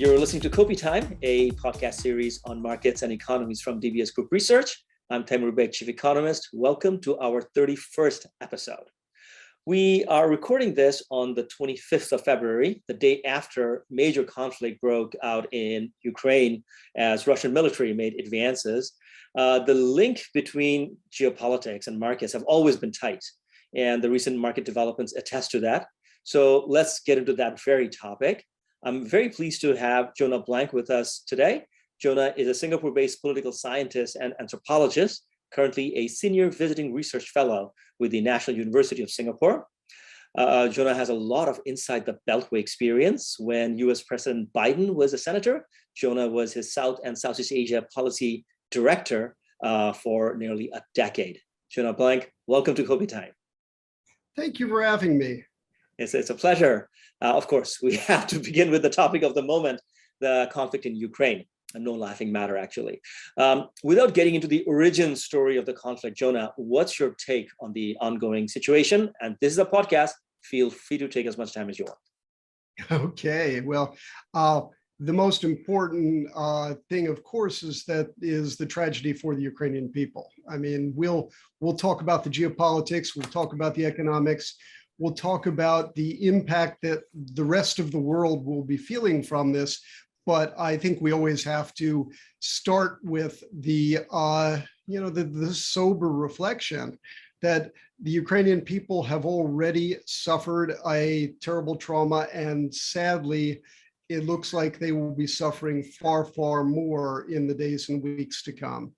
You're listening to Kopi Time, a podcast series on markets and economies from DBS Group Research. I'm Taimur Beg, Chief Economist. Welcome to our 31st episode. We are recording this on the 25th of February, the day after major conflict broke out in Ukraine as Russian military made advances. The link between geopolitics and markets have always been tight, and the recent market developments attest to that. So let's get into that very topic. I'm very pleased to have Jonah Blank with us today. Jonah is a Singapore-based political scientist and anthropologist, currently a senior visiting research fellow with the National University of Singapore. Jonah has a lot of inside-the-beltway experience. When US President Biden was a senator, Jonah was his South and Southeast Asia policy director for nearly a decade. Jonah Blank, welcome to Kopi Time. Thank you for having me. It's a pleasure. Of course, we have to begin with the topic of the moment, the conflict in Ukraine. No laughing matter, actually. Without getting into the origin story of the conflict, Jonah, what's your take on the ongoing situation? And this is a podcast. Feel free to take as much time as you want. Okay, well, the most important thing, of course, is the tragedy for the Ukrainian people. I mean, we'll talk about the geopolitics, we'll talk about the economics, we'll talk about the impact that the rest of the world will be feeling from this. But I think we always have to start with the sober reflection that the Ukrainian people have already suffered a terrible trauma, and sadly, it looks like they will be suffering far, far more in the days and weeks to come.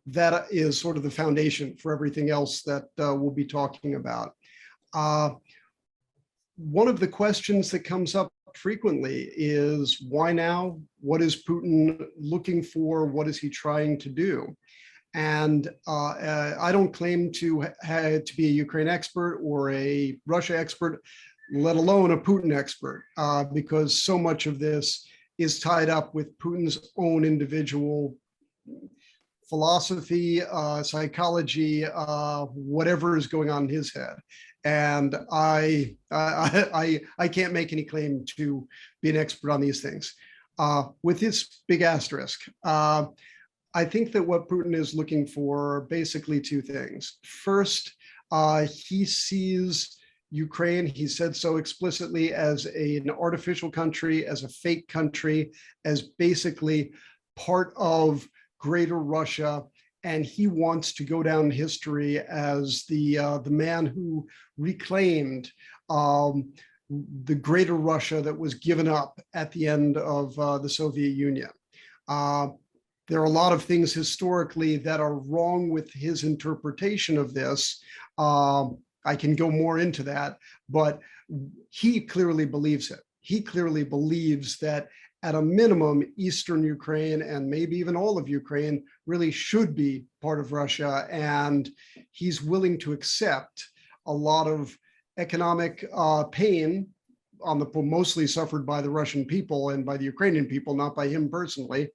That is sort of the foundation for everything else that we'll be talking about. One of the questions that comes up frequently is, why now? What is Putin looking for? What is he trying to do? And I don't claim to be a Ukraine expert or a Russia expert, let alone a Putin expert, because so much of this is tied up with Putin's own individual philosophy, psychology, whatever is going on in his head. And I can't make any claim to be an expert on these things. With this big asterisk, I think that what Putin is looking for are basically two things. First, he sees Ukraine, he said so explicitly, as an artificial country, as a fake country, as basically part of Greater Russia, and he wants to go down in history as the man who reclaimed the Greater Russia that was given up at the end of the Soviet Union. There are a lot of things historically that are wrong with his interpretation of this. I can go more into that, but he clearly believes it. He clearly believes that at a minimum, Eastern Ukraine and maybe even all of Ukraine really should be part of Russia. And he's willing to accept a lot of economic pain mostly suffered by the Russian people and by the Ukrainian people, not by him personally,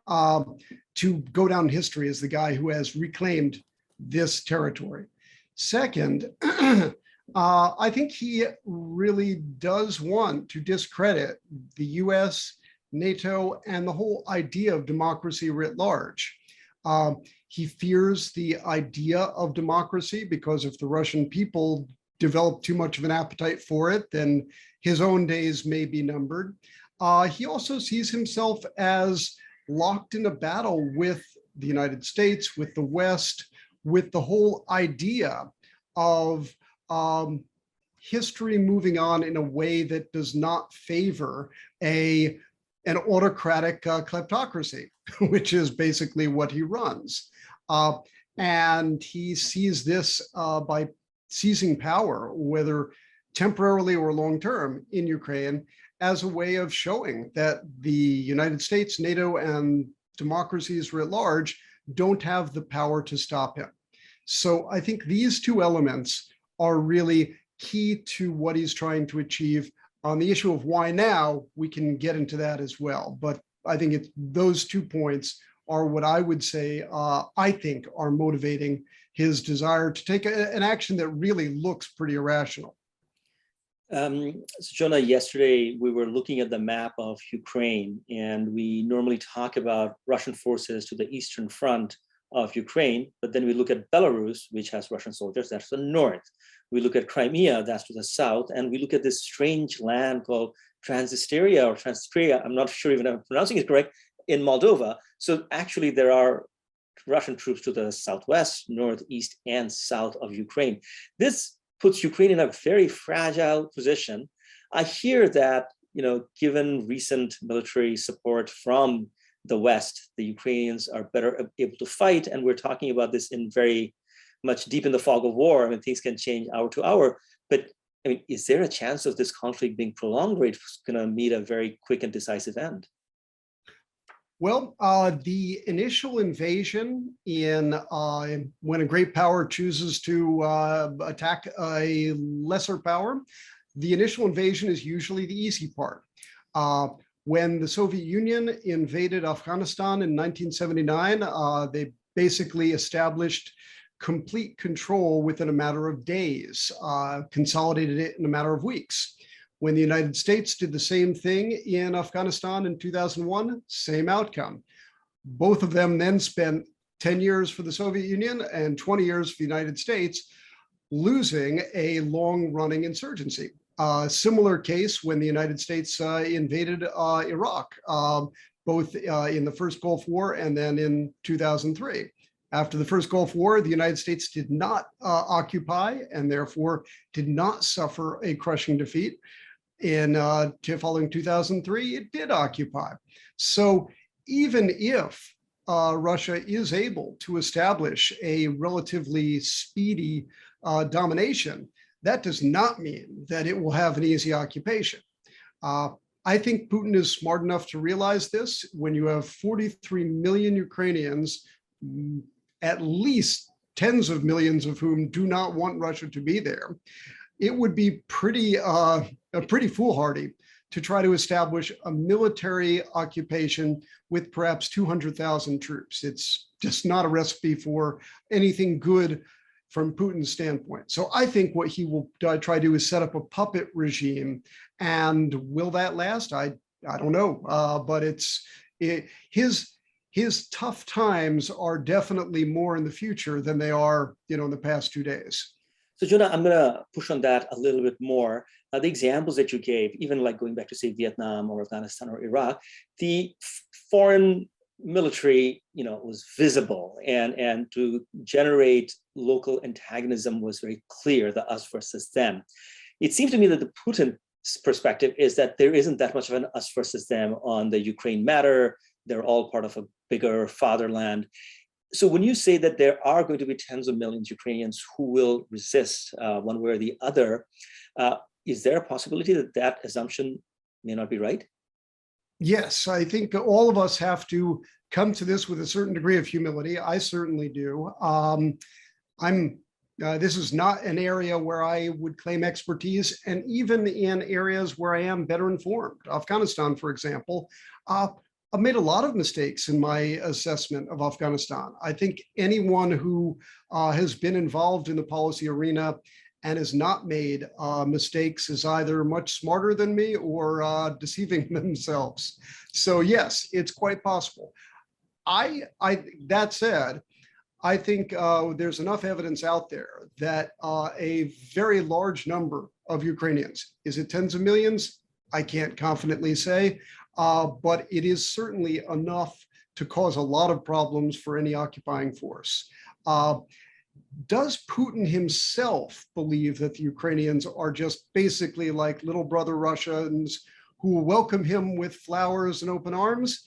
to go down in history as the guy who has reclaimed this territory. Second, I think he really does want to discredit the US, NATO, and the whole idea of democracy writ large. He fears the idea of democracy because if the Russian people develop too much of an appetite for it, then his own days may be numbered. He also sees himself as locked in a battle with the United States, with the West, with the whole idea of history moving on in a way that does not favor an autocratic kleptocracy, which is basically what he runs. And he sees this by seizing power, whether temporarily or long-term in Ukraine, as a way of showing that the United States, NATO, and democracies writ large don't have the power to stop him. So I think these two elements are really key to what he's trying to achieve. On the issue of why now, we can get into that as well. But I think those 2 points are what I would say, I think, are motivating his desire to take an action that really looks pretty irrational. So Jonah, yesterday we were looking at the map of Ukraine, and we normally talk about Russian forces to the eastern front of Ukraine, but then we look at Belarus, which has Russian soldiers, that's the north. We look at Crimea, that's to the south, and we look at this strange land called Transnistria, I'm not sure even if I'm pronouncing it correct, in Moldova. So actually there are Russian troops to the southwest, northeast, and south of Ukraine. This puts Ukraine in a very fragile position. I hear that, given recent military support from the West, the Ukrainians are better able to fight. And we're talking about this in very much deep in the fog of war. I mean, things can change hour to hour. But I mean, is there a chance of this conflict being prolonged, or it's going to meet a very quick and decisive end? Well, the initial invasion when a great power chooses to attack a lesser power, the initial invasion is usually the easy part. When the Soviet Union invaded Afghanistan in 1979, they basically established complete control within a matter of days, consolidated it in a matter of weeks. When the United States did the same thing in Afghanistan in 2001, same outcome. Both of them then spent 10 years for the Soviet Union and 20 years for the United States, losing a long-running insurgency. Similar case when the United States invaded Iraq, both in the first Gulf War and then in 2003. After the first Gulf War, the United States did not occupy and therefore did not suffer a crushing defeat. Following 2003, it did occupy. So even if Russia is able to establish a relatively speedy domination, that does not mean that it will have an easy occupation. I think Putin is smart enough to realize this. When you have 43 million Ukrainians, at least tens of millions of whom do not want Russia to be there, it would be pretty foolhardy to try to establish a military occupation with perhaps 200,000 troops. It's just not a recipe for anything good from Putin's standpoint. So I think what he will try to do is set up a puppet regime. And will that last? I don't know. But his tough times are definitely more in the future than they are, in the past 2 days. So Jonah, I'm going to push on that a little bit more. The examples that you gave, even like going back to say Vietnam or Afghanistan or Iraq, the foreign military, was visible, and to generate local antagonism was very clear, the us versus them. It seems to me that the Putin perspective is that there isn't that much of an us versus them on the Ukraine matter. They're all part of a bigger fatherland. So when you say that there are going to be tens of millions of Ukrainians who will resist one way or the other, is there a possibility that that assumption may not be right? Yes, I think all of us have to come to this with a certain degree of humility. I certainly do. This is not an area where I would claim expertise, and even in areas where I am better informed. Afghanistan, for example, I've made a lot of mistakes in my assessment of Afghanistan. I think anyone who has been involved in the policy arena and has not made mistakes is either much smarter than me or deceiving themselves. So yes, it's quite possible. That said, I think there's enough evidence out there that a very large number of Ukrainians, is it tens of millions? I can't confidently say, but it is certainly enough to cause a lot of problems for any occupying force. Does Putin himself believe that the Ukrainians are just basically like little brother Russians who welcome him with flowers and open arms?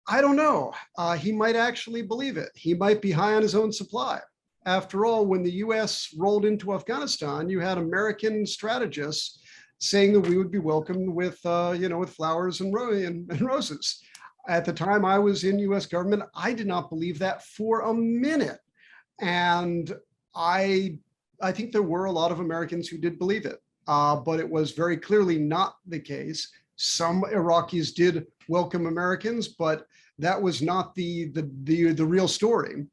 I don't know. He might actually believe it. He might be high on his own supply. After all, when the US rolled into Afghanistan, you had American strategists saying that we would be welcomed with, with flowers and roses. At the time I was in US government, I did not believe that for a minute. And I think there were a lot of Americans who did believe it, but it was very clearly not the case. Some Iraqis did welcome Americans, but that was not the real story.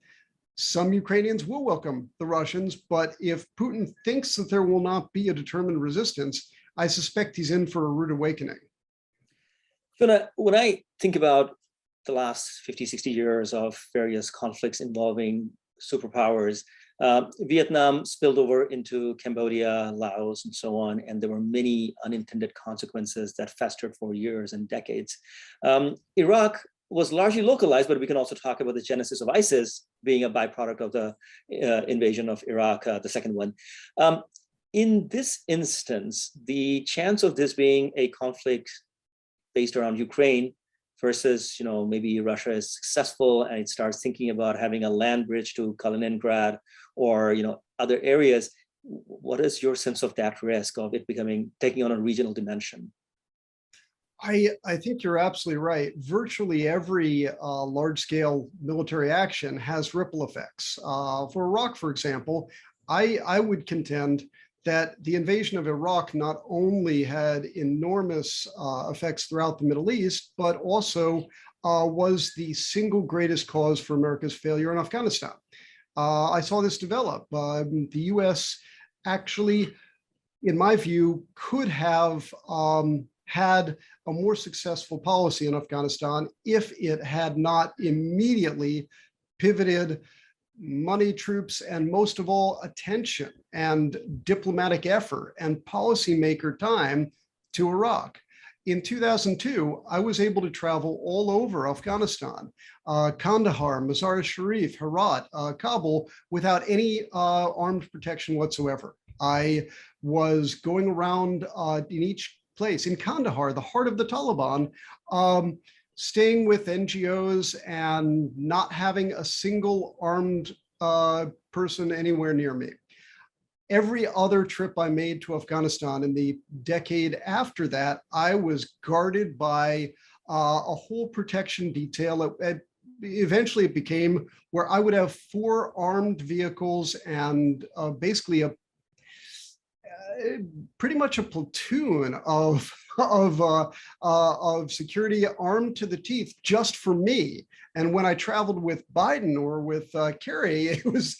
Some Ukrainians will welcome the Russians, but if Putin thinks that there will not be a determined resistance, I suspect he's in for a rude awakening. Jonah, when I think about the last 50, 60 years of various conflicts involving superpowers, Vietnam spilled over into Cambodia, Laos, and so on, and there were many unintended consequences that festered for years and decades. Iraq was largely localized, but we can also talk about the genesis of ISIS being a byproduct of the invasion of Iraq, the second one. In this instance, the chance of this being a conflict based around Ukraine versus, maybe Russia is successful and it starts thinking about having a land bridge to Kaliningrad or, other areas. What is your sense of that risk of it taking on a regional dimension? I think you're absolutely right. Virtually every large-scale military action has ripple effects. For Iraq, for example, I would contend that the invasion of Iraq not only had enormous effects throughout the Middle East, but also was the single greatest cause for America's failure in Afghanistan. I saw this develop. The US actually, in my view, could have had a more successful policy in Afghanistan if it had not immediately pivoted money, troops, and most of all, attention and diplomatic effort and policymaker time to Iraq. In 2002, I was able to travel all over Afghanistan, Kandahar, Mazar-e-Sharif, Herat, Kabul, without any armed protection whatsoever. I was going around in each place, in Kandahar, the heart of the Taliban, staying with NGOs and not having a single armed person anywhere near me. Every other trip I made to Afghanistan in the decade after that, I was guarded by a whole protection detail. Eventually it became where I would have 4 armed vehicles and basically pretty much a platoon of security armed to the teeth just for me. And when I traveled with Biden or with Kerry, it was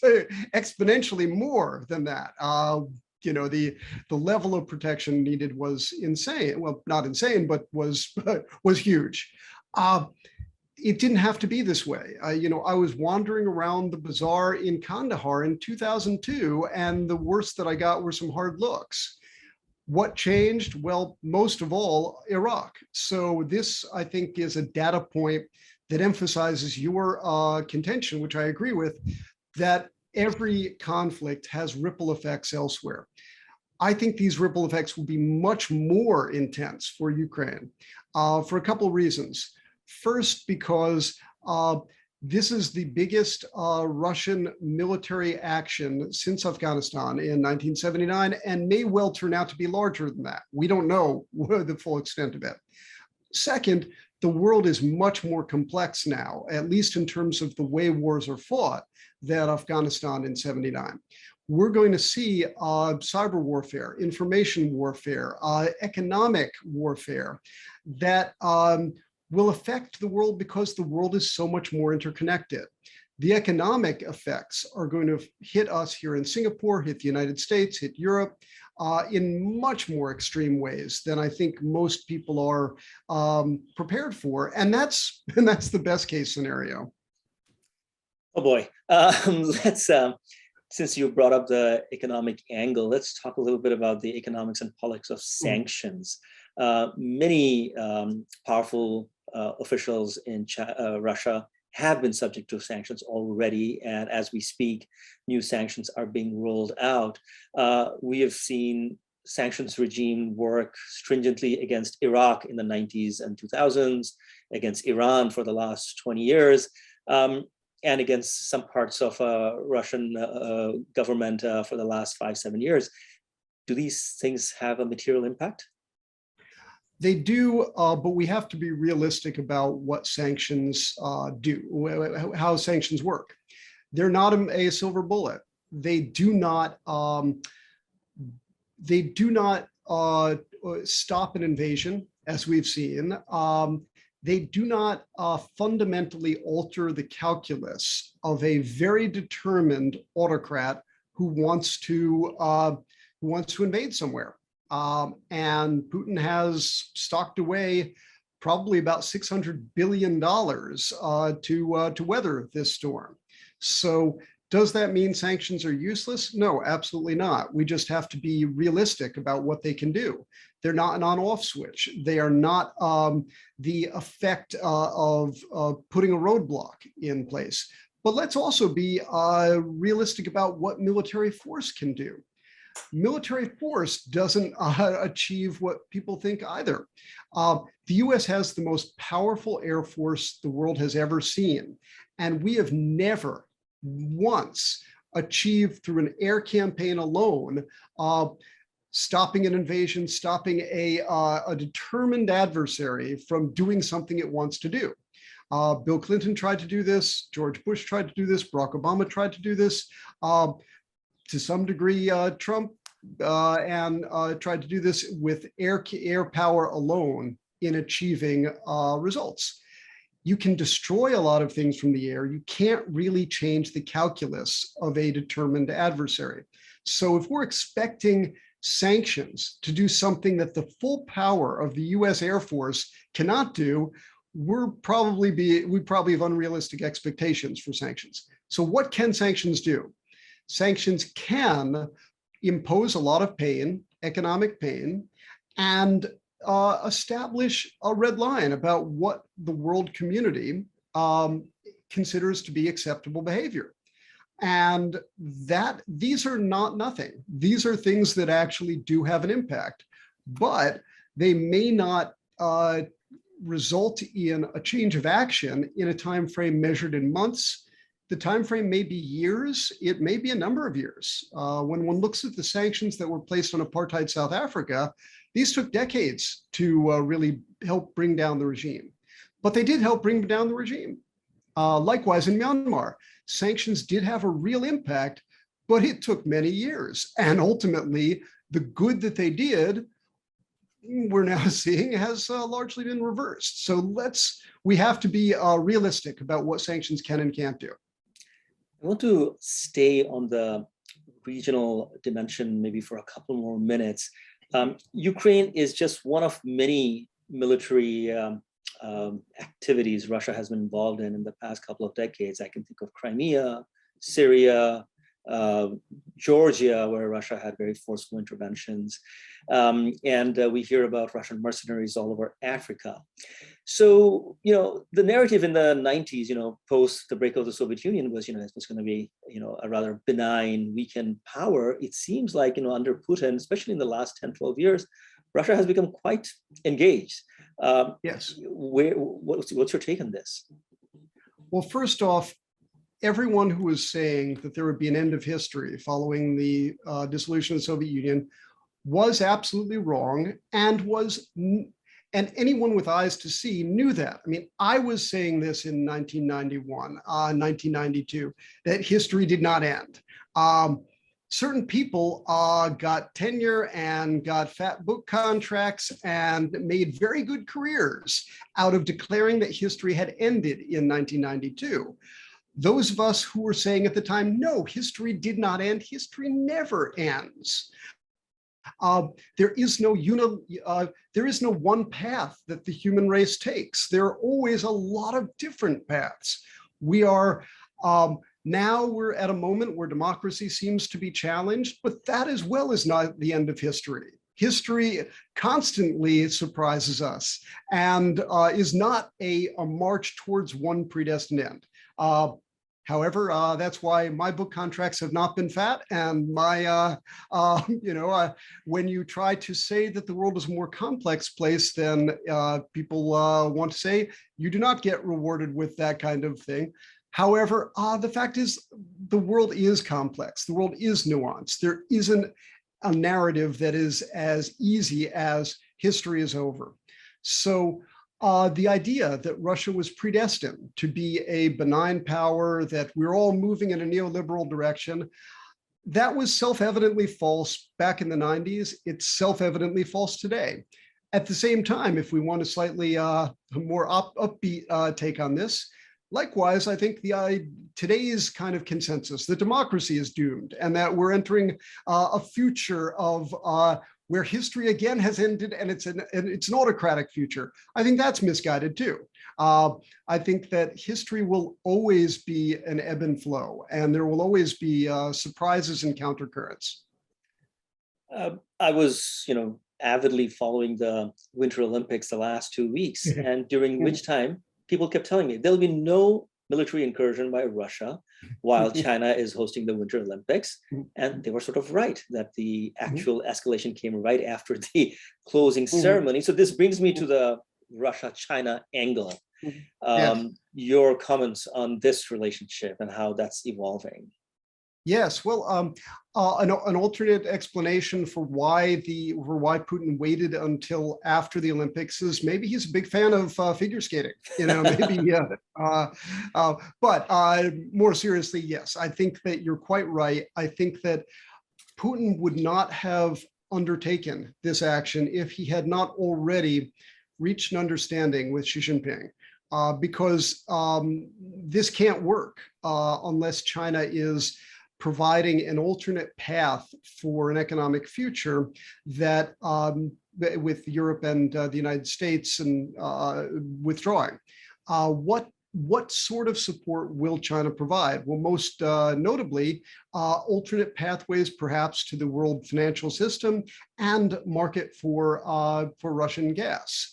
exponentially more than that. The level of protection needed was insane. Well, not insane, but was huge. It didn't have to be this way. I was wandering around the bazaar in Kandahar in 2002, and the worst that I got were some hard looks. What changed? Well, most of all, Iraq. So this, I think, is a data point that emphasizes your contention, which I agree with, that every conflict has ripple effects elsewhere. I think these ripple effects will be much more intense for Ukraine for a couple of reasons. First, because this is the biggest Russian military action since Afghanistan in 1979 and may well turn out to be larger than that. We don't know the full extent of it. Second, the world is much more complex now, at least in terms of the way wars are fought, than Afghanistan in 79. We're going to see cyber warfare, information warfare, economic warfare that will affect the world because the world is so much more interconnected. The economic effects are going to hit us here in Singapore, hit the United States, hit Europe in much more extreme ways than I think most people are prepared for. And that's the best case scenario. Oh boy, since you brought up the economic angle, let's talk a little bit about the economics and politics of sanctions. Many powerful officials in Russia have been subject to sanctions already, and as we speak, new sanctions are being rolled out. We have seen sanctions regime work stringently against Iraq in the 90s and 2000s, against Iran for the last 20 years, and against some parts of Russian government for the last 5-7 years. Do these things have a material impact? They do, but we have to be realistic about what sanctions do, how sanctions work. They're not a silver bullet. They do not stop an invasion, as we've seen. they do not fundamentally alter the calculus of a very determined autocrat who wants to invade somewhere. And Putin has stocked away probably about $600 billion to weather this storm. So does that mean sanctions are useless? No, absolutely not. We just have to be realistic about what they can do. They're not an on-off switch. They are not the effect of putting a roadblock in place. But let's also be realistic about what military force can do. Military force doesn't achieve what people think either. The US has the most powerful air force the world has ever seen. And we have never once achieved through an air campaign alone, stopping an invasion, stopping a determined adversary from doing something it wants to do. Bill Clinton tried to do this, George Bush tried to do this, Barack Obama tried to do this, to some degree Trump and tried to do this with air power alone in achieving results. You can destroy a lot of things from the air. You can't really change the calculus of a determined adversary. So if we're expecting sanctions to do something that the full power of the US Air Force cannot do, we'd probably have unrealistic expectations for sanctions. So what can sanctions do? Sanctions can impose a lot of pain, economic pain, and establish a red line about what the world community considers to be acceptable behavior. And that these are not nothing. These are things that actually do have an impact, but they may not result in a change of action in a time frame measured in months. The time frame may be years, it may be a number of years. When one looks at the sanctions that were placed on apartheid South Africa, these took decades to really help bring down the regime. But they did help bring down the regime. Likewise in Myanmar, sanctions did have a real impact, but it took many years. And ultimately, the good that they did, we're now seeing has largely been reversed. So we have to be realistic about what sanctions can and can't do. I want to stay on the regional dimension maybe for a couple more minutes. Ukraine is just one of many military activities Russia has been involved in the past couple of decades. I can think of Crimea, Syria, Georgia, where Russia had very forceful interventions. And we hear about Russian mercenaries all over Africa. So, the narrative in the 90s, post the break of the Soviet Union was, it was going to be, a rather benign, weakened power. It seems like, under Putin, especially in the last 10, 12 years, Russia has become quite engaged. Yes. What's your take on this? Well, first off, everyone who was saying that there would be an end of history following the dissolution of the Soviet Union was absolutely wrong, and anyone with eyes to see knew that. I mean, I was saying this in 1991, 1992, that history did not end. Certain people got tenure and got fat book contracts and made very good careers out of declaring that history had ended in 1992. Those of us who were saying at the time, no, history did not end, history never ends. There is no one path that the human race takes. There are always a lot of different paths. We are now we're at a moment where democracy seems to be challenged, but that as well is not the end of history. History constantly surprises us and is not a march towards one predestined end. However, that's why my book contracts have not been fat. And when you try to say that the world is a more complex place than people want to say, you do not get rewarded with that kind of thing. However, the fact is the world is complex. The world is nuanced. There isn't a narrative that is as easy as history is over. So the idea that Russia was predestined to be a benign power, that we're all moving in a neoliberal direction, that was self-evidently false back in the 90s. It's self-evidently false today. At the same time, if we want a slightly more upbeat take on this, likewise, I think today's kind of consensus, that democracy is doomed and that we're entering a future of where history again has ended and it's an autocratic future. I think that's misguided too. I think that history will always be an ebb and flow, and there will always be surprises and countercurrents. I was, avidly following the Winter Olympics the last 2 weeks, and during which time people kept telling me there'll be no military incursion by Russia while China is hosting the Winter Olympics. And they were sort of right that the actual escalation came right after the closing ceremony. So this brings me to the Russia-China angle. Your comments on this relationship and how that's evolving. Yes, well, an alternate explanation for why Putin waited until after the Olympics is maybe he's a big fan of figure skating. Maybe. But more seriously, yes, I think that you're quite right. I think that Putin would not have undertaken this action if he had not already reached an understanding with Xi Jinping. Because this can't work unless China is providing an alternate path for an economic future that with Europe and the United States and withdrawing. What sort of support will China provide? Well, most notably, alternate pathways perhaps to the world financial system and market for Russian gas.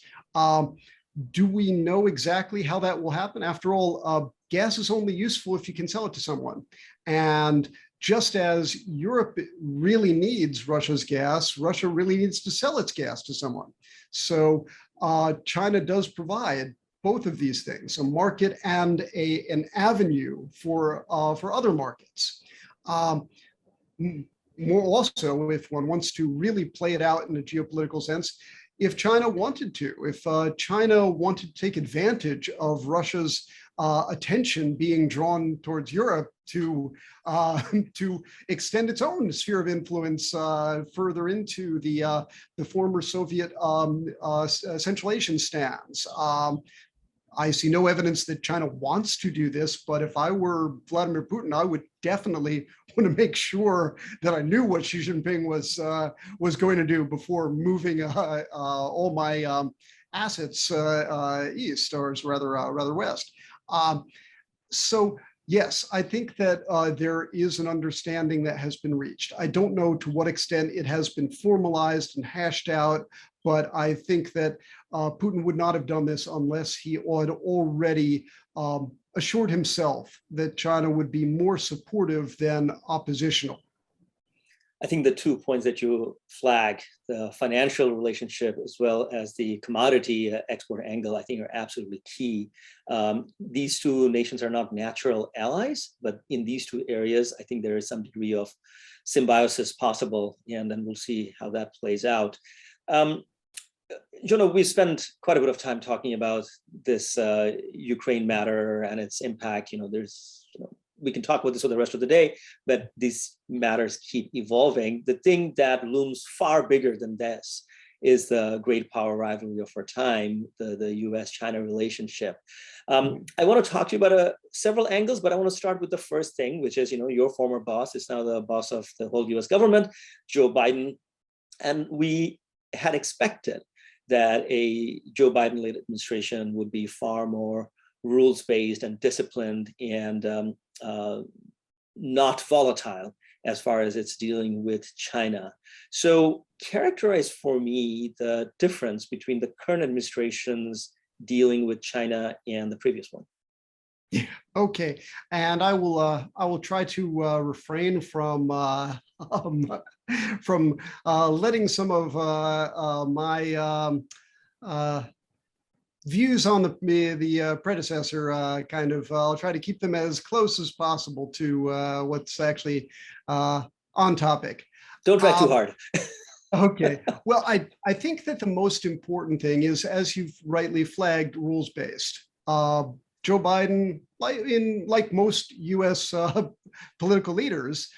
Do we know exactly how that will happen? After all, gas is only useful if you can sell it to someone. And just as Europe really needs Russia's gas, Russia really needs to sell its gas to someone. So China does provide both of these things, a market and an avenue for other markets. More also, if one wants to really play it out in a geopolitical sense, if China wanted to, if China wanted to take advantage of Russia's attention being drawn towards Europe to extend its own sphere of influence further into the former Soviet Central Asian stands. I see no evidence that China wants to do this, but if I were Vladimir Putin, I would definitely want to make sure that I knew what Xi Jinping was going to do before moving all my assets east, or rather west. So yes, I think that there is an understanding that has been reached. I don't know to what extent it has been formalized and hashed out, but I think that Putin would not have done this unless he had already assured himself that China would be more supportive than oppositional. I think the 2 points that you flag, the financial relationship as well as the commodity export angle, I think are absolutely key. These two nations are not natural allies, but in these two areas, I think there is some degree of symbiosis possible, and then we'll see how that plays out. Jonah, we spent quite a bit of time talking about this Ukraine matter and its impact. We can talk about this for the rest of the day, but these matters keep evolving. The thing that looms far bigger than this is the great power rivalry of our time, the US-China relationship. I want to talk to you about several angles, but I want to start with the first thing, which is, your former boss is now the boss of the whole US government, Joe Biden. And we had expected that a Joe Biden-led administration would be far more rules-based and disciplined and not volatile as far as it's dealing with China. So characterize for me the difference between the current administration's dealing with China and the previous one. Okay, and I will try to refrain from letting some of my views on the predecessor I'll try to keep them as close as possible to what's actually on topic. Don't try too hard. Okay. Well, I think that the most important thing is, as you've rightly flagged, rules-based. Joe Biden, like most U.S. political leaders,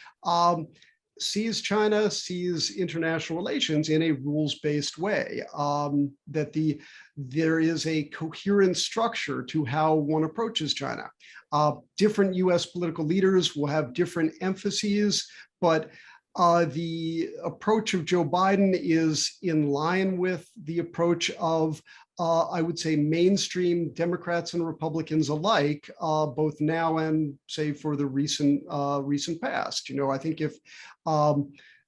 sees international relations in a rules-based way, that there is a coherent structure to how one approaches China. Different US political leaders will have different emphases, but the approach of Joe Biden is in line with the approach of, I would say, mainstream Democrats and Republicans alike, both now and say for the recent past. I think if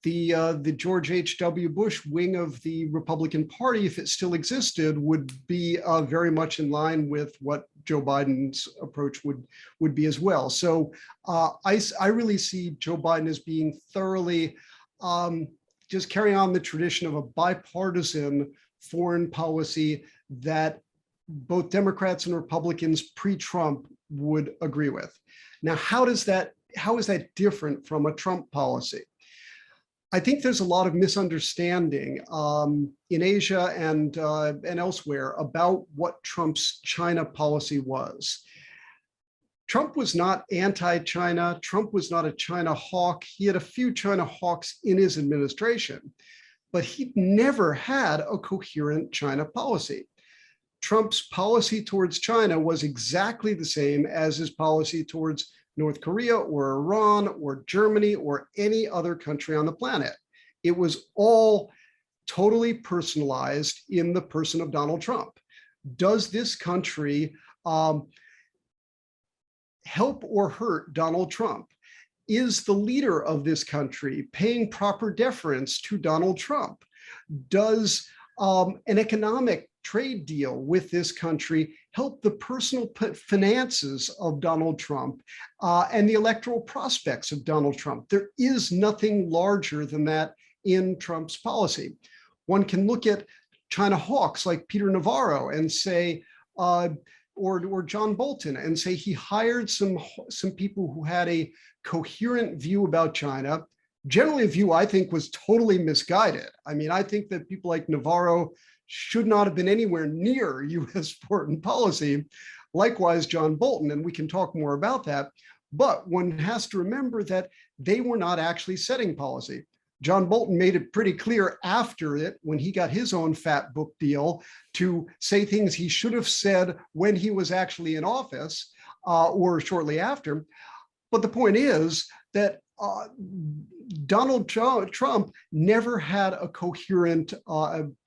the George H.W. Bush wing of the Republican Party, if it still existed, would be very much in line with what Joe Biden's approach would be as well. So I really see Joe Biden as being thoroughly just carrying on the tradition of a bipartisan foreign policy that both Democrats and Republicans pre-Trump would agree with. Now, how is that different from a Trump policy? I think there's a lot of misunderstanding in Asia and elsewhere about what Trump's China policy was. Trump was not anti-China. Trump was not a China hawk. He had a few China hawks in his administration, but he never had a coherent China policy. Trump's policy towards China was exactly the same as his policy towards North Korea or Iran or Germany or any other country on the planet. It was all totally personalized in the person of Donald Trump. Does this country help or hurt Donald Trump? Is the leader of this country paying proper deference to Donald Trump? Does an economic trade deal with this country help the personal finances of Donald Trump and the electoral prospects of Donald Trump? There is nothing larger than that in Trump's policy. One can look at China hawks like Peter Navarro and say, or John Bolton, and say he hired some people who had a coherent view about China, generally a view I think was totally misguided. I mean, I think that people like Navarro should not have been anywhere near US foreign policy. Likewise, John Bolton, and we can talk more about that. But one has to remember that they were not actually setting policy. John Bolton made it pretty clear after it, when he got his own fat book deal, to say things he should have said when he was actually in office or shortly after. But the point is that Donald Trump never had a coherent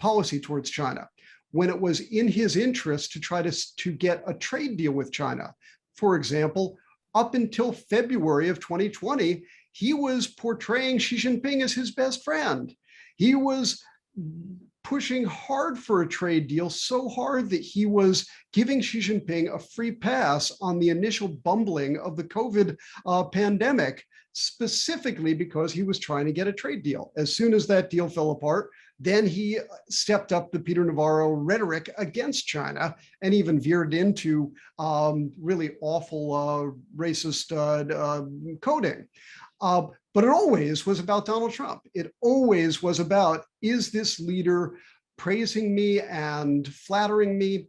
policy towards China when it was in his interest to try to get a trade deal with China. For example, up until February of 2020, he was portraying Xi Jinping as his best friend. He was pushing hard for a trade deal, so hard that he was giving Xi Jinping a free pass on the initial bumbling of the COVID pandemic, specifically because he was trying to get a trade deal. As soon as that deal fell apart, then he stepped up the Peter Navarro rhetoric against China and even veered into really awful racist coding. But it always was about Donald Trump. It always was about, is this leader praising me and flattering me?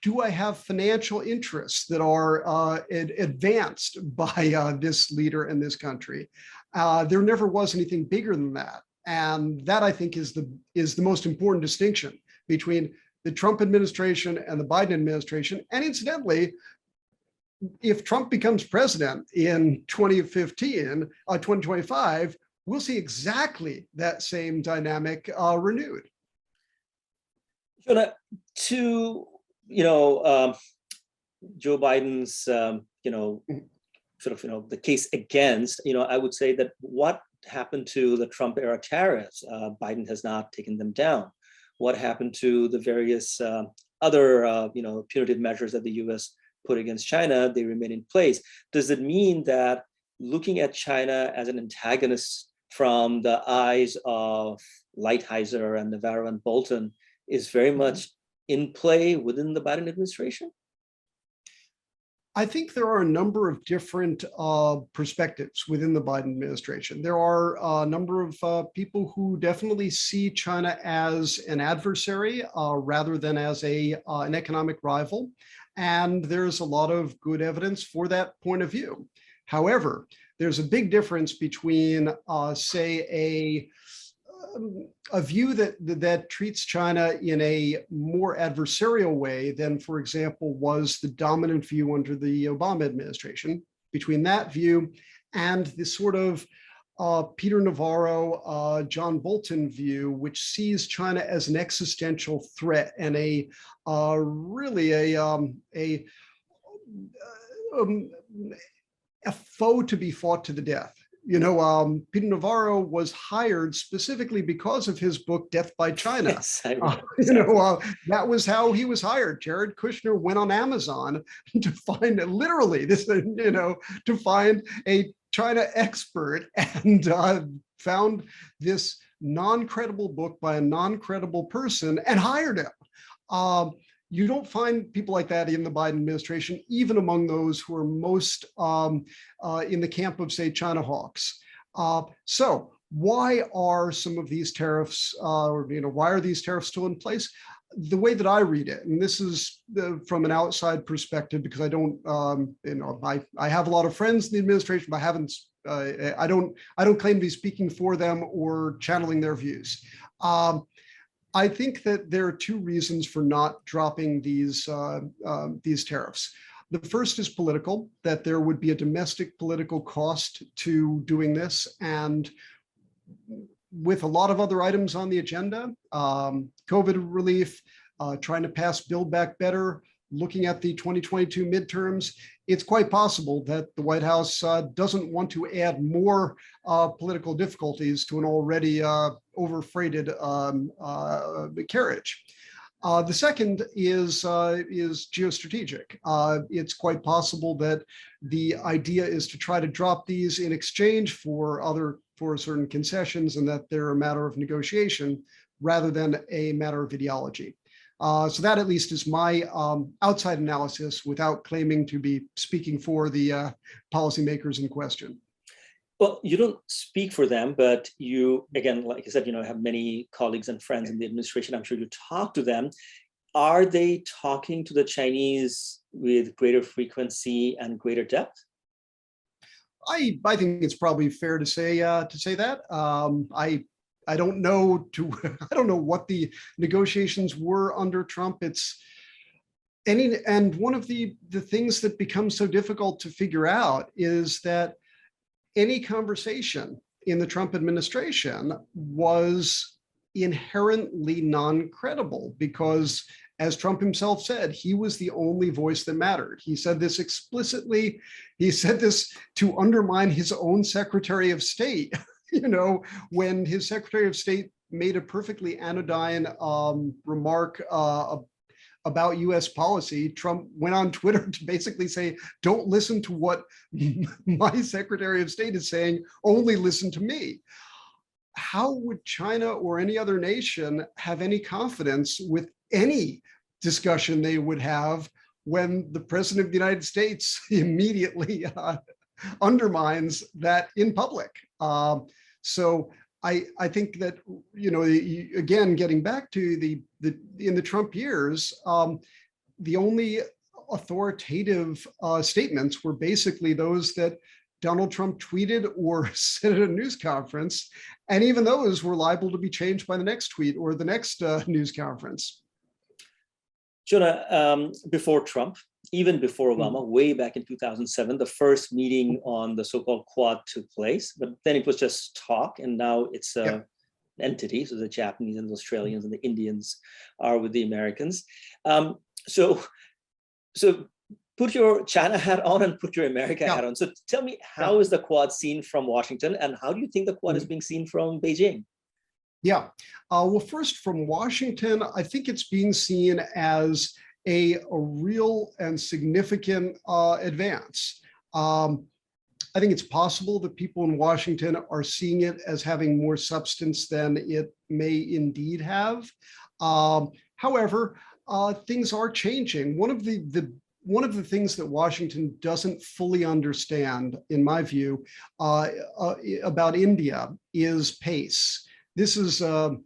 Do I have financial interests that are advanced by this leader in this country? There never was anything bigger than that. And that, I think, is the most important distinction between the Trump administration and the Biden administration. And incidentally, if Trump becomes president in 2025, we'll see exactly that same dynamic renewed. Jonah, to Joe Biden's sort of the case against, I would say that what happened to the Trump era tariffs? Biden has not taken them down. What happened to the various other punitive measures that the U.S. put against China? They remain in place. Does it mean that looking at China as an antagonist from the eyes of Lighthizer and Navarro and Bolton is very much in play within the Biden administration? I think there are a number of different perspectives within the Biden administration. There are a number of people who definitely see China as an adversary rather than as an economic rival. And there's a lot of good evidence for that point of view. However, there's a big difference between, say, a view that treats China in a more adversarial way than, for example, was the dominant view under the Obama administration. Between that view and the sort of Peter Navarro, John Bolton view, which sees China as an existential threat and really a foe to be fought to the death. Peter Navarro was hired specifically because of his book, Death by China. Yes, I remember. That was how he was hired. Jared Kushner went on Amazon to find literally this, to find a China expert, and found this non-credible book by a non-credible person and hired him. You don't find people like that in the Biden administration, even among those who are most in the camp of, say, China hawks. So why are some of these tariffs, why are these tariffs still in place? The way that I read it, and this is from an outside perspective, because I don't, I have a lot of friends in the administration, but I don't claim to be speaking for them or channeling their views. I think that there are two reasons for not dropping these tariffs. The first is political, that there would be a domestic political cost to doing this. And with a lot of other items on the agenda, COVID relief, trying to pass Build Back Better, looking at the 2022 midterms, it's quite possible that the White House doesn't want to add more political difficulties to an already overfreighted carriage. The second is geostrategic. It's quite possible that the idea is to try to drop these in exchange for certain concessions, and that they're a matter of negotiation rather than a matter of ideology. So that at least is my outside analysis, without claiming to be speaking for the policymakers in question. Well, you don't speak for them, but you, again, like I said, have many colleagues and friends in the administration. I'm sure you talk to them. Are they talking to the Chinese with greater frequency and greater depth? I think it's probably fair to say that. I don't know I don't know what the negotiations were under Trump. And one of the things that becomes so difficult to figure out is that any conversation in the Trump administration was inherently non-credible, because, as Trump himself said, he was the only voice that mattered. He said this explicitly. He said this to undermine his own Secretary of State. When his Secretary of State made a perfectly anodyne remark about US policy, Trump went on Twitter to basically say, don't listen to what my Secretary of State is saying, only listen to me. How would China or any other nation have any confidence with any discussion they would have when the President of the United States immediately undermines that in public? So I think that, again, getting back to in the Trump years, the only authoritative statements were basically those that Donald Trump tweeted or said at a news conference, and even those were liable to be changed by the next tweet or the next news conference. Jonah, before Trump, even before Obama, way back in 2007, the first meeting on the so-called Quad took place, but then it was just talk, and now it's an entity. So the Japanese and the Australians and the Indians are with the Americans. So put your China hat on and put your America hat on. So tell me, how is the Quad seen from Washington, and how do you think the Quad is being seen from Beijing? Yeah. Well, first, from Washington, I think it's being seen as a real and significant advance. I think it's possible that people in Washington are seeing it as having more substance than it may indeed have. However, things are changing. One of the things that Washington doesn't fully understand, in my view, about India is pace. This is a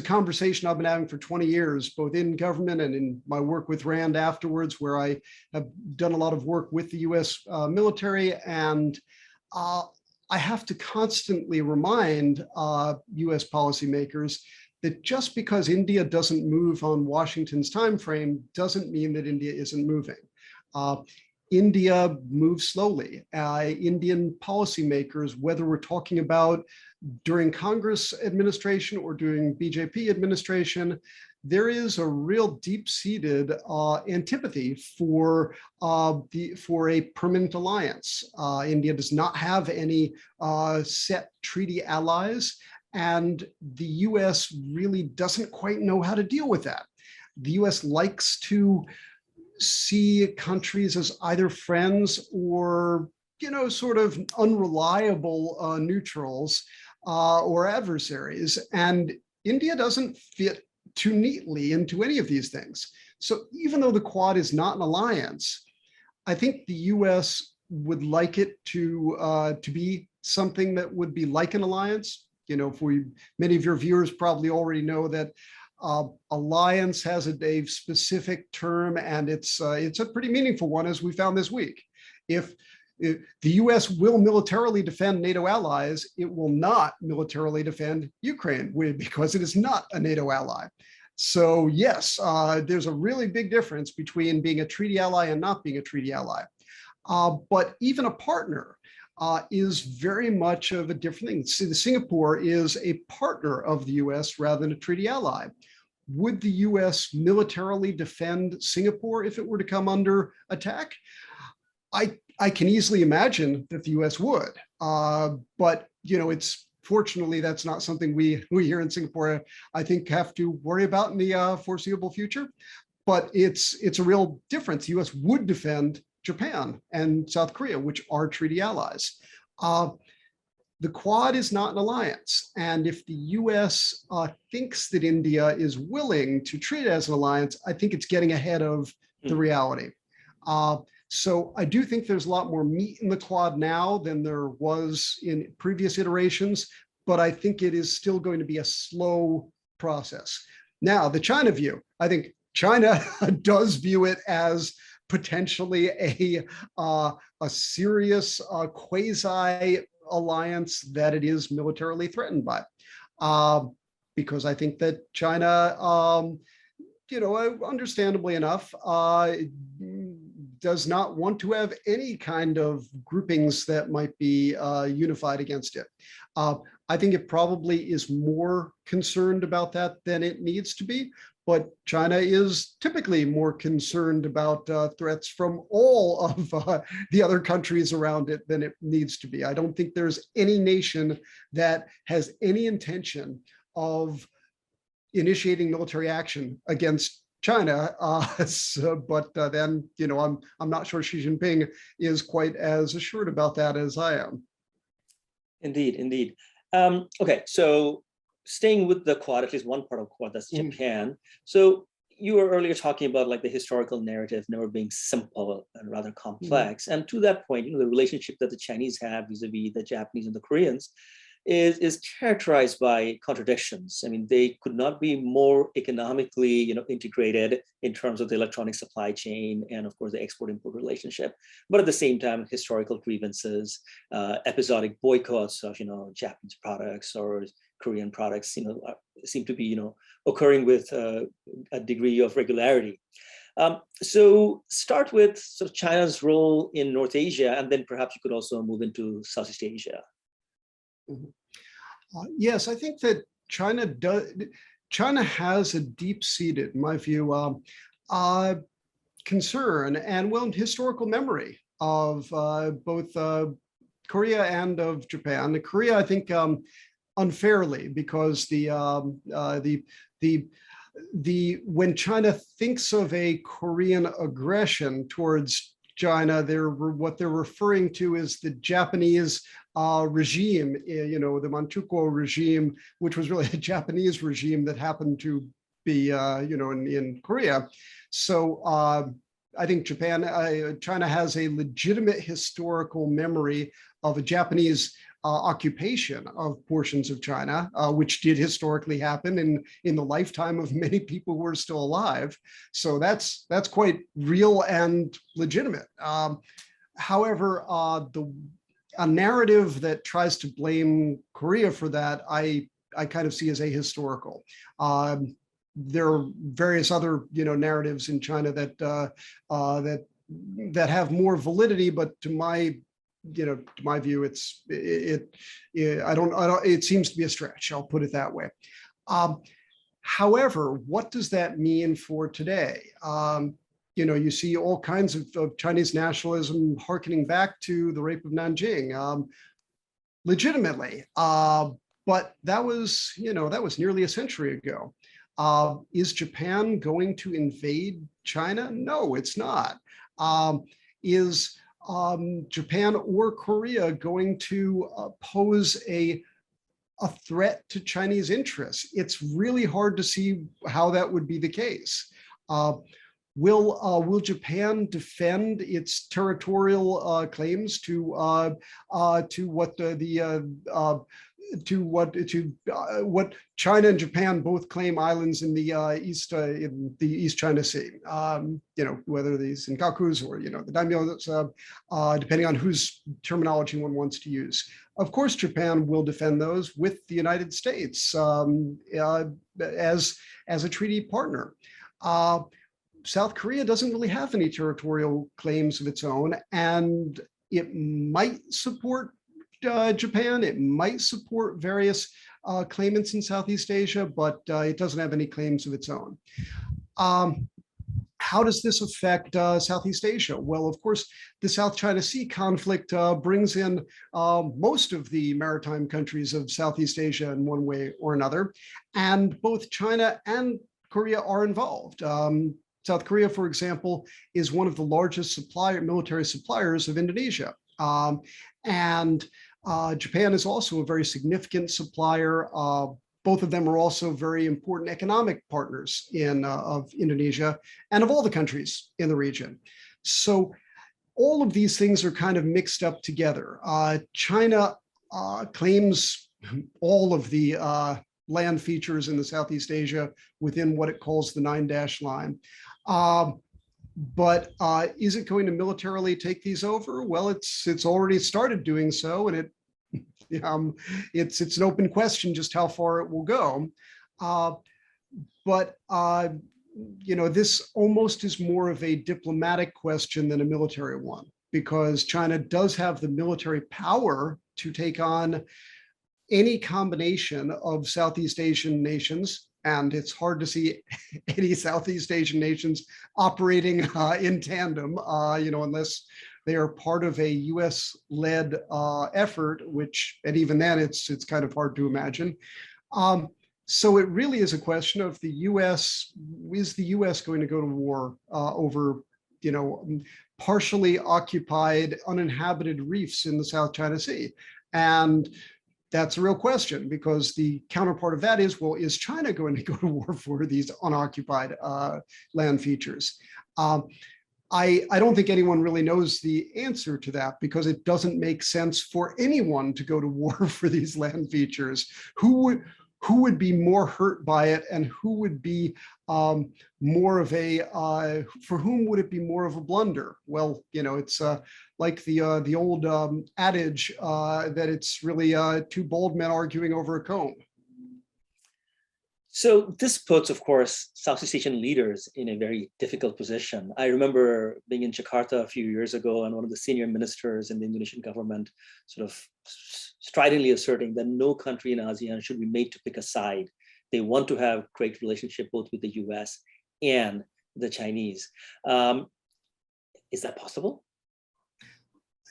conversation I've been having for 20 years, both in government and in my work with RAND afterwards, where I have done a lot of work with the US military. And I have to constantly remind US policymakers that just because India doesn't move on Washington's timeframe doesn't mean that India isn't moving. India moves slowly. Indian policymakers, whether we're talking about during Congress administration or during BJP administration, there is a real deep-seated antipathy for a permanent alliance. India does not have any set treaty allies, and the US really doesn't quite know how to deal with that. The US likes to see countries as either friends or, sort of unreliable neutrals or adversaries. And India doesn't fit too neatly into any of these things. So even though the Quad is not an alliance, I think the US would like it to be something that would be like an alliance. Many of your viewers probably already know that alliance has a specific term, and it's a pretty meaningful one, as we found this week. If the US will militarily defend NATO allies, it will not militarily defend Ukraine because it is not a NATO ally. So yes, there's a really big difference between being a treaty ally and not being a treaty ally. But even a partner is very much of a different thing. Singapore is a partner of the US rather than a treaty ally. Would the US militarily defend Singapore if it were to come under attack? I can easily imagine that the US would, but fortunately, that's not something we here in Singapore, I think, have to worry about in the foreseeable future. But it's a real difference. The US would defend Japan and South Korea, which are treaty allies. The Quad is not an alliance. And if the US thinks that India is willing to treat it as an alliance, I think it's getting ahead of the reality. So I do think there's a lot more meat in the Quad now than there was in previous iterations, but I think it is still going to be a slow process. Now, the China view, I think China does view it as potentially a serious quasi-alliance that it is militarily threatened by. Because I think that China, understandably enough, does not want to have any kind of groupings that might be unified against it. I think it probably is more concerned about that than it needs to be, but China is typically more concerned about threats from all of the other countries around it than it needs to be. I don't think there's any nation that has any intention of initiating military action against China, but then I'm not sure Xi Jinping is quite as assured about that as I am. Indeed. Okay, so staying with the Quad, at least one part of Quad, that's Japan. So you were earlier talking about like the historical narrative never being simple and rather complex. And to that point, the relationship that the Chinese have vis-a-vis the Japanese and the Koreans is characterized by contradictions. I mean, they could not be more economically, integrated in terms of the electronic supply chain and, of course, the export-import relationship. But at the same time, historical grievances, episodic boycotts of, Japanese products or Korean products, seem to be, occurring with a degree of regularity. So start with sort of China's role in North Asia, and then perhaps you could also move into Southeast Asia. Yes, I think that China has a deep-seated, in my view, concern and historical memory of both Korea and of Japan. Korea, I think, unfairly, because when China thinks of a Korean aggression towards China, what they're referring to is the Japanese regime, the Manchukuo regime, which was really a Japanese regime that happened to be, in Korea. So I think China has a legitimate historical memory of a Japanese occupation of portions of China, which did historically happen in the lifetime of many people who are still alive. So that's quite real and legitimate. However, a narrative that tries to blame Korea for that, I kind of see as ahistorical. There are various other, narratives in China that have more validity, but to my view, it seems to be a stretch. I'll put it that way. However, what does that mean for today? You see all kinds of Chinese nationalism harkening back to the rape of Nanjing, legitimately. But that was nearly a century ago. Is Japan going to invade China? No, it's not. Is Japan or Korea going to pose a threat to Chinese interests? It's really hard to see how that would be the case. Will Japan defend its territorial claims to what China and Japan both claim islands in the East China Sea? Whether these Senkakus or the daimyo, depending on whose terminology one wants to use. Of course, Japan will defend those with the United States as a treaty partner. South Korea doesn't really have any territorial claims of its own, and it might support Japan. It might support various claimants in Southeast Asia, but it doesn't have any claims of its own. How does this affect Southeast Asia? Well, of course, the South China Sea conflict brings in most of the maritime countries of Southeast Asia in one way or another, and both China and Korea are involved. South Korea, for example, is one of the largest military suppliers of Indonesia. And Japan is also a very significant supplier. Both of them are also very important economic partners of Indonesia and of all the countries in the region. So all of these things are kind of mixed up together. China claims all of the land features in the Southeast Asia within what it calls the 9-dash line. But is it going to militarily take these over? Well, it's already started doing so, and it's an open question just how far it will go. But this almost is more of a diplomatic question than a military one, because China does have the military power to take on any combination of Southeast Asian nations. And it's hard to see any Southeast Asian nations operating in tandem, unless they are part of a U.S.-led effort, and even then, it's kind of hard to imagine. So it really is a question of the U.S. Is the U.S. going to go to war over, partially occupied, uninhabited reefs in the South China Sea? And that's a real question, because the counterpart of that is, well, is China going to go to war for these unoccupied land features? I don't think anyone really knows the answer to that, because it doesn't make sense for anyone to go to war for these land features. Who would be more hurt by it, and who would be more of for whom would it be more of a blunder? Well, it's like the old adage that it's really two bald men arguing over a comb. So this puts, of course, Southeast Asian leaders in a very difficult position. I remember being in Jakarta a few years ago, and one of the senior ministers in the Indonesian government sort of stridently asserting that no country in ASEAN should be made to pick a side. They want to have great relationship both with the US and the Chinese. Is that possible?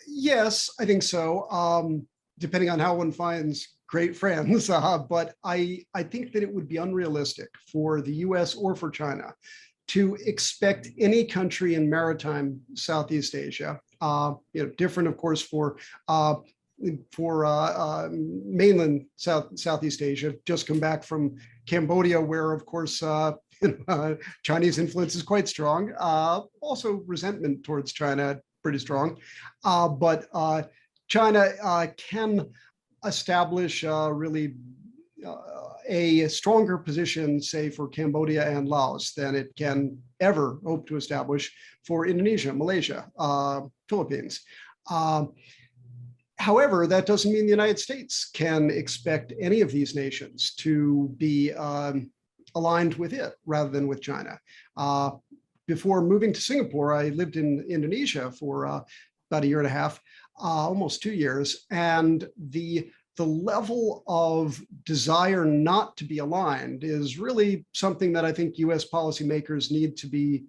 Yes, I think so. Depending on how one finds great friends, but I think that it would be unrealistic for the US or for China to expect any country in maritime Southeast Asia, different, of course, for mainland Southeast Asia. Just come back from Cambodia, where, of course, Chinese influence is quite strong. Also, resentment towards China pretty strong, but China can establish really a stronger position, say, for Cambodia and Laos than it can ever hope to establish for Indonesia, Malaysia, Philippines. However, that doesn't mean the United States can expect any of these nations to be aligned with it rather than with China. Before moving to Singapore, I lived in Indonesia for about a year and a half, almost 2 years, and the level of desire not to be aligned is really something that I think U.S. policymakers need to be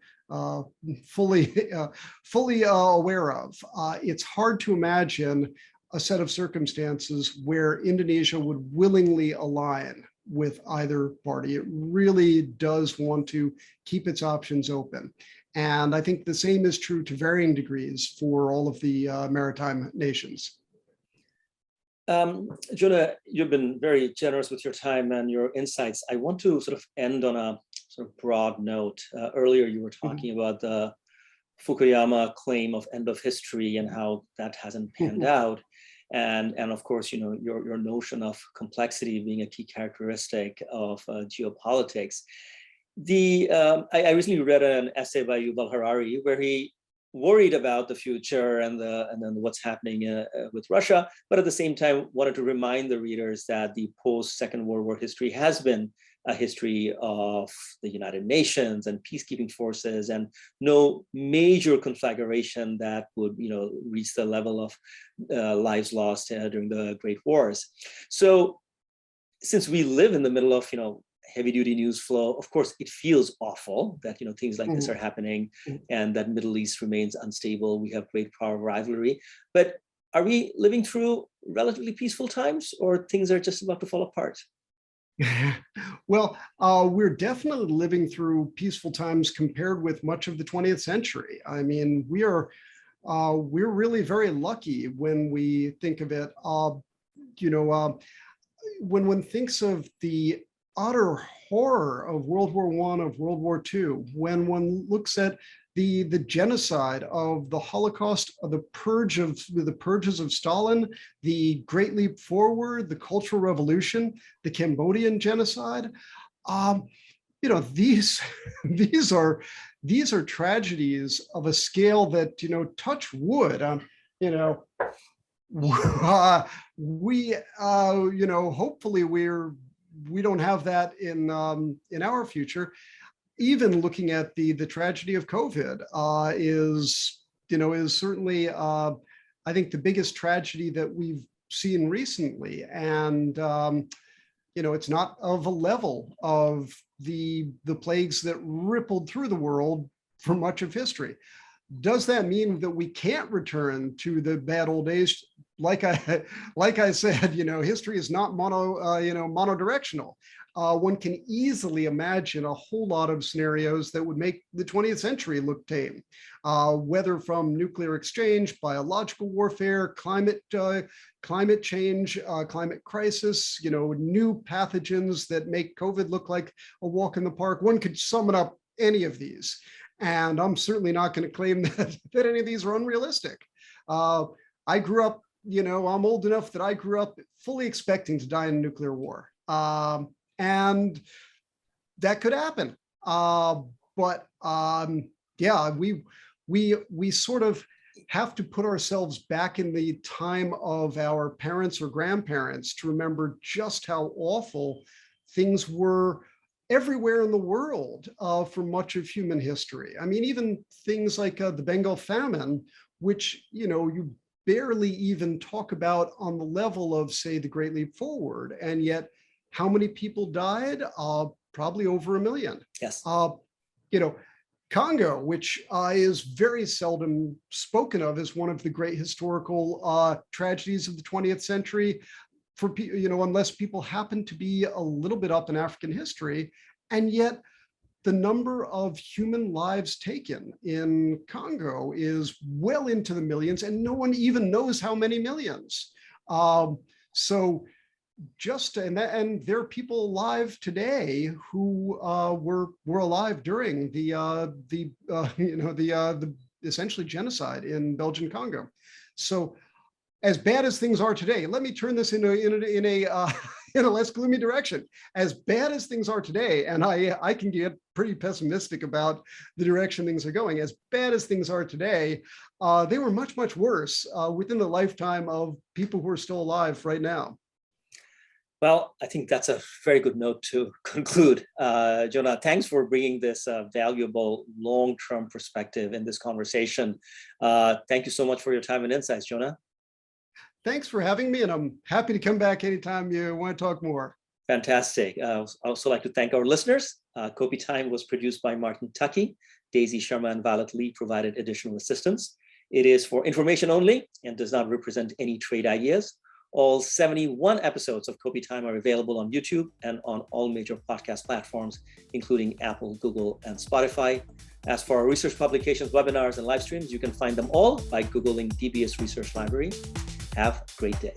fully aware of. It's hard to imagine a set of circumstances where Indonesia would willingly align with either party. It really does want to keep its options open. And I think the same is true to varying degrees for all of the maritime nations. Jonah, you've been very generous with your time and your insights. I want to sort of end on a sort of broad note. Earlier, you were talking about the Fukuyama claim of end of history and how that hasn't panned out. And of course, you know, your notion of complexity being a key characteristic of geopolitics. I recently read an essay by Yuval Harari where he worried about the future and then what's happening with Russia, but at the same time wanted to remind the readers that the post-Second World War history has been a history of the United Nations and peacekeeping forces, and no major conflagration that would, you know, reach the level of lives lost during the Great Wars. So, since we live in the middle of, you know, heavy-duty news flow, of course, it feels awful that, you know, things like this are happening, and that Middle East remains unstable. We have great power rivalry, but are we living through relatively peaceful times, or things are just about to fall apart? Well, we're definitely living through peaceful times compared with much of the 20th century. I mean, we're really very lucky when we think of it. You know, when one thinks of the utter horror of World War I, of World War II, when one looks at the genocide of the Holocaust, of the purges of Stalin, the Great Leap Forward, the Cultural Revolution, the Cambodian genocide, you know, these are tragedies of a scale that, you know, touch wood, you know, we you know, hopefully we don't have that in our future. Even looking at the tragedy of COVID is certainly I think the biggest tragedy that we've seen recently, and you know, it's not of a level of the plagues that rippled through the world for much of history. Does that mean that we can't return to the bad old days? Like I said, you know, history is not monodirectional. One can easily imagine a whole lot of scenarios that would make the 20th century look tame, whether from nuclear exchange, biological warfare, climate change, climate crisis, you know, new pathogens that make COVID look like a walk in the park. One could sum it up any of these. And I'm certainly not going to claim that any of these are unrealistic. I grew up, you know, I'm old enough that I grew up fully expecting to die in a nuclear war. And that could happen. But yeah, we sort of have to put ourselves back in the time of our parents or grandparents to remember just how awful things were everywhere in the world for much of human history. I mean, even things like the Bengal famine, which, you know, you barely even talk about on the level of, say, the Great Leap Forward, and yet how many people died? Probably over 1 million. Yes. You know, Congo, which is very seldom spoken of as one of the great historical tragedies of the 20th century, for, you know, unless people happen to be a little bit up in African history, and yet the number of human lives taken in Congo is well into the millions, and no one even knows how many millions. So just, and there are people alive today who were alive during the essentially genocide in Belgian Congo. So as bad as things are today, let me turn this into a in a less gloomy direction. As bad as things are today, and I can get pretty pessimistic about the direction things are going. As bad as things are today, they were much, much worse within the lifetime of people who are still alive right now. Well, I think that's a very good note to conclude. Jonah, thanks for bringing this valuable long-term perspective in this conversation. Thank you so much for your time and insights, Jonah. Thanks for having me, and I'm happy to come back anytime you want to talk more. Fantastic. I'd also like to thank our listeners. Kopi Time was produced by Martin Tuckey. Daisy Sharma and Violet Lee provided additional assistance. It is for information only and does not represent any trade ideas. All 71 episodes of Kopi Time are available on YouTube and on all major podcast platforms, including Apple, Google, and Spotify. As for our research publications, webinars, and live streams, you can find them all by Googling DBS Research Library. Have a great day.